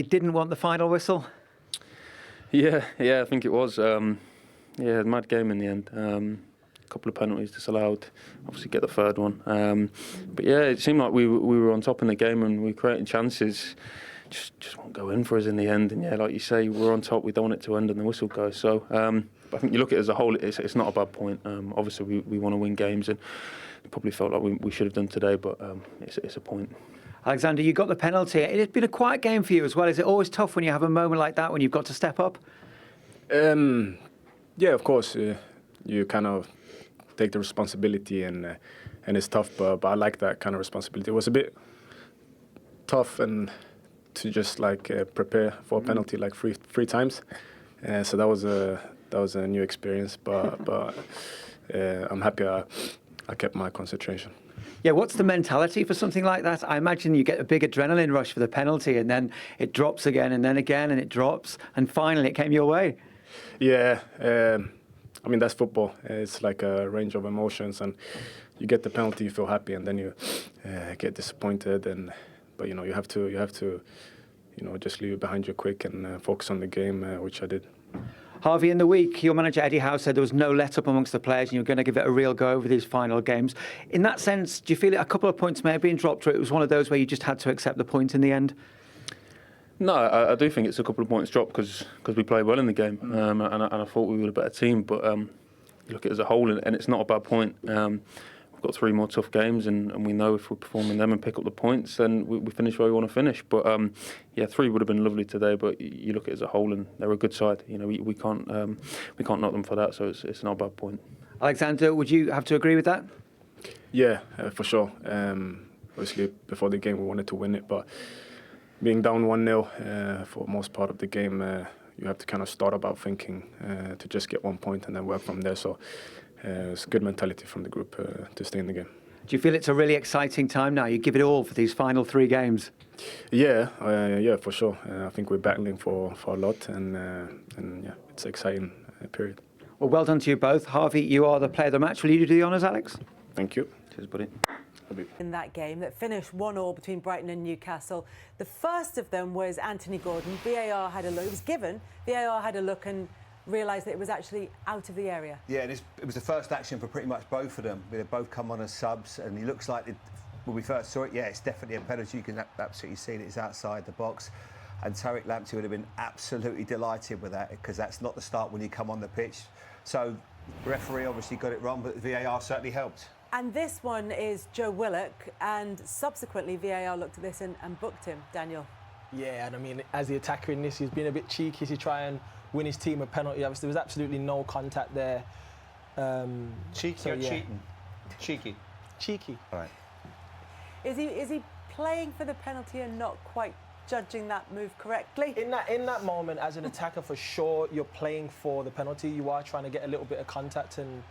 You didn't want the final whistle? Yeah, I think it was. Mad game in the end. A couple of penalties disallowed. Obviously, get the third one. But yeah, it seemed like we were on top in the game and we were creating chances. Just won't go in for us in the end. And yeah, like you say, we're on top. We don't want it to end and the whistle goes. So I think you look at it as a whole. It's not a bad point. Obviously, we want to win games and probably felt like we should have done today. But it's a point. Alexander, you got the penalty. It had been a quiet game for you as well. Is it always tough when you have a moment like that when you've got to step up? Yeah, of course. You kind of take the responsibility and it's tough, but I like that kind of responsibility. It was a bit tough and to just prepare for a penalty like three times. So that was a new experience, but I'm happy I kept my concentration. Yeah, what's the mentality for something like that? I imagine you get a big adrenaline rush for the penalty and then it drops again and then again and it drops and finally it came your way. Yeah, I mean, that's football. It's like a range of emotions and you get the penalty, you feel happy and then you get disappointed. But you have to just leave it behind you quick and focus on the game, which I did. Harvey, in the week, your manager Eddie Howe said there was no let-up amongst the players and you were going to give it a real go over these final games. In that sense, do you feel a couple of points may have been dropped or it was one of those where you just had to accept the point in the end? No, I do think it's a couple of points dropped because we played well in the game and I thought we were a better team. But you look at it as a whole and it's not a bad point. We've got 3 more tough games and we know if we perform in them and pick up the points, then we finish where we want to finish. But 3 would have been lovely today. But you look at it as a whole and they're a good side. We can't knock them for that. So it's not a bad point. Alexander, would you have to agree with that? Yeah, for sure. Obviously, before the game we wanted to win it, but being down 1-0 for most part of the game, you have to kind of start about thinking to just get 1 point and then work from there. So it's a good mentality from the group to stay in the game. Do you feel it's a really exciting time now? You give it all for these final 3 games. Yeah, for sure. I think we're battling for a lot and yeah, it's an exciting period. Well, well done to you both. Harvey, you are the player of the match. Will you do the honours, Alex? Thank you. Cheers, buddy. In that game that finished 1-1 between Brighton and Newcastle. The first of them was Anthony Gordon. VAR had a look. It was given. VAR had a look and realised that it was actually out of the area. Yeah, it was the first action for pretty much both of them. They both come on as subs, and he looks like when we first saw it, yeah, it's definitely a penalty. You can absolutely see that it's outside the box. And Tariq Lamptey would have been absolutely delighted with that because that's not the start when you come on the pitch. So the referee obviously got it wrong, but the VAR certainly helped. And this one is Joe Willock, and subsequently VAR looked at this and booked him, Daniel. Yeah, and I mean, as the attacker in this, he's been a bit cheeky to try and win his team a penalty. Obviously, there was absolutely no contact there. Cheeky or cheating? Cheeky. Cheeky. All right. Is he playing for the penalty and not quite judging that move correctly? In that moment, as an attacker, for sure, you're playing for the penalty. You are trying to get a little bit of contact and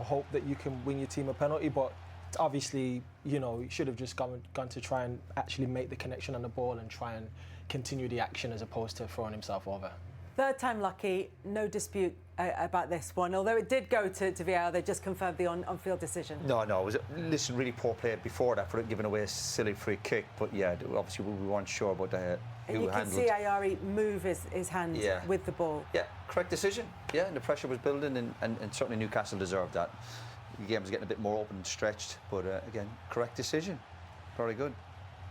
hope that you can win your team a penalty, but obviously, you should have just gone to try and actually make the connection on the ball and try and continue the action as opposed to throwing himself over. Third time lucky, no dispute about this one. Although it did go to VAR, they just confirmed the on-field decision. No, it was really poor play before that for giving away a silly free kick. But yeah, obviously we weren't sure about who you handled. You can see Ayari move his hand with the ball. Yeah, correct decision. Yeah, and the pressure was building, and certainly Newcastle deserved that. The game was getting a bit more open and stretched, but again, correct decision. Very good.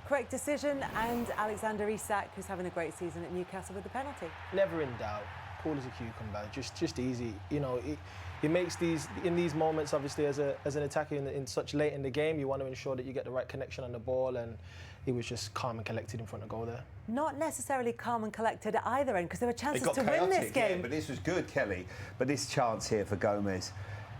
Correct decision, and Alexander Isak, who's having a great season at Newcastle with the penalty. Never in doubt. Cool as a cucumber. Just easy. He makes these moments. Obviously, as an attacker in such late in the game, you want to ensure that you get the right connection on the ball, and he was just calm and collected in front of goal there. Not necessarily calm and collected at either end, because there were chances to win this game. Yeah, but this was good, Kelly. But this chance here for Gomez,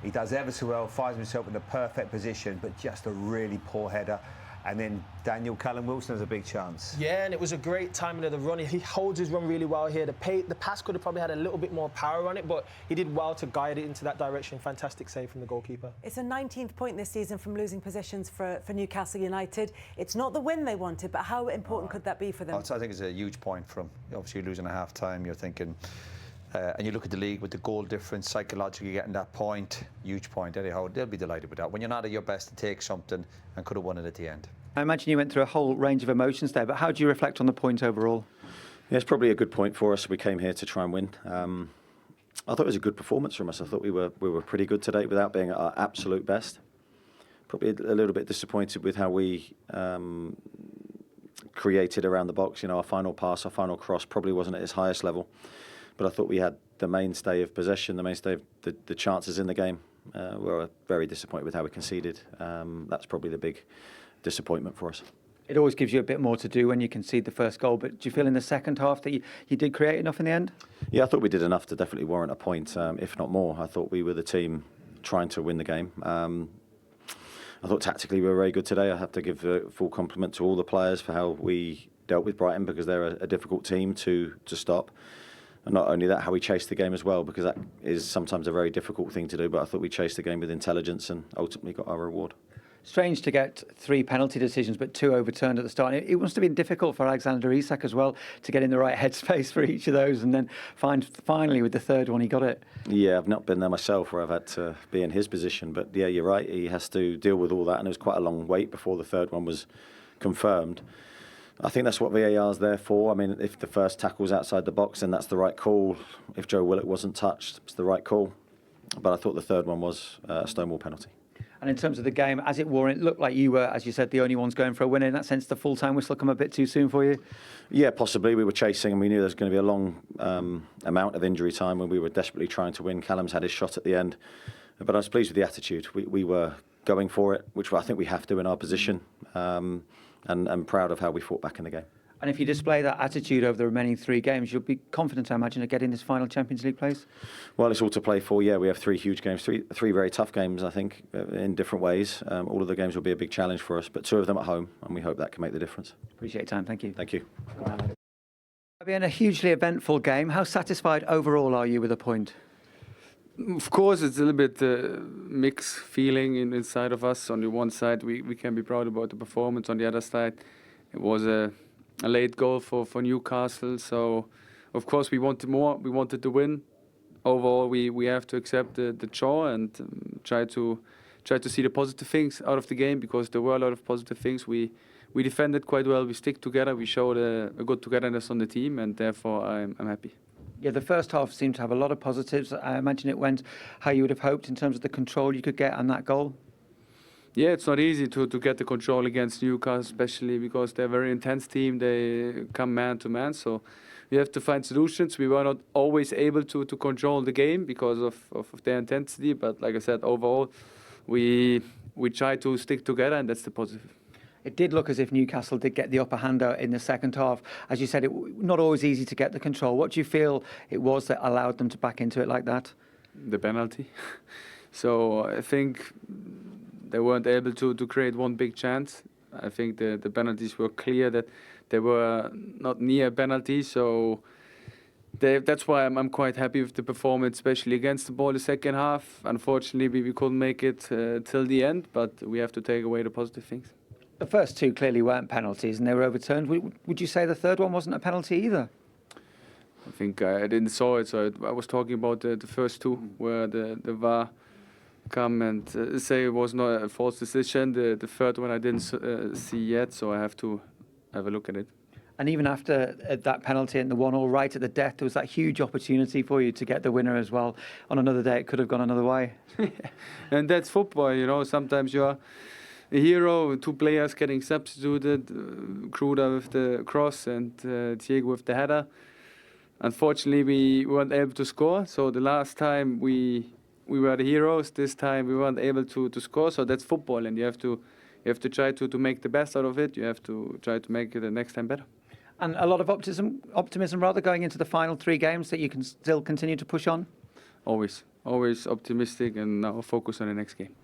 he does ever so well, finds himself in the perfect position, but just a really poor header. And then Daniel Callum-Wilson has a big chance. Yeah, and it was a great timing of the run. He holds his run really well here. The pass could have probably had a little bit more power on it, but he did well to guide it into that direction. Fantastic save from the goalkeeper. It's a 19th point this season from losing positions for Newcastle United. It's not the win they wanted, but how important could that be for them? I think it's a huge point from, obviously, losing at half-time. You're thinking... and you look at the league with the goal difference, psychologically getting that point, huge point. Anyhow, they'll be delighted with that. When you're not at your best to take something and could have won it at the end. I imagine you went through a whole range of emotions there, but how do you reflect on the point overall? Yeah, it's probably a good point for us. We came here to try and win. I thought it was a good performance from us. I thought we were pretty good today without being at our absolute best. Probably a little bit disappointed with how we created around the box. You know, our final pass, our final cross probably wasn't at its highest level. But I thought we had the mainstay of possession, the mainstay of the chances in the game. We were very disappointed with how we conceded. That's probably the big disappointment for us. It always gives you a bit more to do when you concede the first goal, but do you feel in the second half that you did create enough in the end? Yeah, I thought we did enough to definitely warrant a point, if not more. I thought we were the team trying to win the game. I thought tactically we were very good today. I have to give a full compliment to all the players for how we dealt with Brighton, because they're a difficult team to stop. And not only that, how we chased the game as well, because that is sometimes a very difficult thing to do, but I thought we chased the game with intelligence and ultimately got our reward. Strange to get 3 penalty decisions, but 2 overturned at the start. It must have been difficult for Alexander Isak as well to get in the right headspace for each of those, and then finally with the third one he got it. Yeah, I've not been there myself where I've had to be in his position, but yeah, you're right. He has to deal with all that, and it was quite a long wait before the third one was confirmed. I think that's what VAR is there for. I mean, if the first tackle's outside the box, then that's the right call. If Joe Willock wasn't touched, it's the right call. But I thought the third one was a stonewall penalty. And in terms of the game, as it wore, it looked like you were, as you said, the only ones going for a winner. In that sense, the full-time whistle come a bit too soon for you? Yeah, possibly. We were chasing and we knew there was going to be a long amount of injury time when we were desperately trying to win. Callum's had his shot at the end. But I was pleased with the attitude. We were going for it, which I think we have to in our position, and proud of how we fought back in the game. And if you display that attitude over the remaining 3 games, you'll be confident, I imagine, of getting this final Champions League place? Well, it's all to play for. Yeah, we have 3 huge games, three very tough games, I think, in different ways. All of the games will be a big challenge for us, but 2 of them at home, and we hope that can make the difference. Appreciate your time. Thank you. Thank you. Been a hugely eventful game. How satisfied overall are you with the point? Of course, it's a little bit mixed feeling inside of us. On the one side, we can be proud about the performance. On the other side, it was a late goal for Newcastle. So, of course, we wanted more. We wanted to win. Overall, we have to accept the draw and try to see the positive things out of the game, because there were a lot of positive things. We defended quite well. We stick together. We showed a good togetherness on the team, and therefore I'm happy. Yeah, the first half seemed to have a lot of positives. I imagine it went how you would have hoped in terms of the control you could get on that goal. Yeah, it's not easy to get the control against Newcastle, especially because they're a very intense team. They come man to man, so we have to find solutions. We were not always able to control the game because of their intensity, but like I said, overall, we try to stick together, and that's the positive. It did look as if Newcastle did get the upper hand out in the second half. As you said, it not always easy to get the control. What do you feel it was that allowed them to back into it like that? The penalty. So I think they weren't able to create one big chance. I think the penalties were clear that they were not near penalties. So that's why I'm quite happy with the performance, especially against the ball the second half. Unfortunately, we couldn't make it till the end, but we have to take away the positive things. The first 2 clearly weren't penalties and they were overturned. Would you say the third one wasn't a penalty either? I think I didn't saw it, so I was talking about the first 2 where the VAR come and say it was not a false decision. The third one I didn't see yet, so I have to have a look at it. And even after that penalty and the 1-1 right at the death, there was that huge opportunity for you to get the winner as well. On another day, it could have gone another way. And that's football, you know. Sometimes you are a hero, 2 players getting substituted, Kruder with the cross and Diego with the header. Unfortunately, we weren't able to score. So the last time we were the heroes. This time we weren't able to score. So that's football, and you have to try to make the best out of it. You have to try to make it the next time better. And a lot of optimism rather going into the final 3 games that you can still continue to push on? Always optimistic, and now focus on the next game.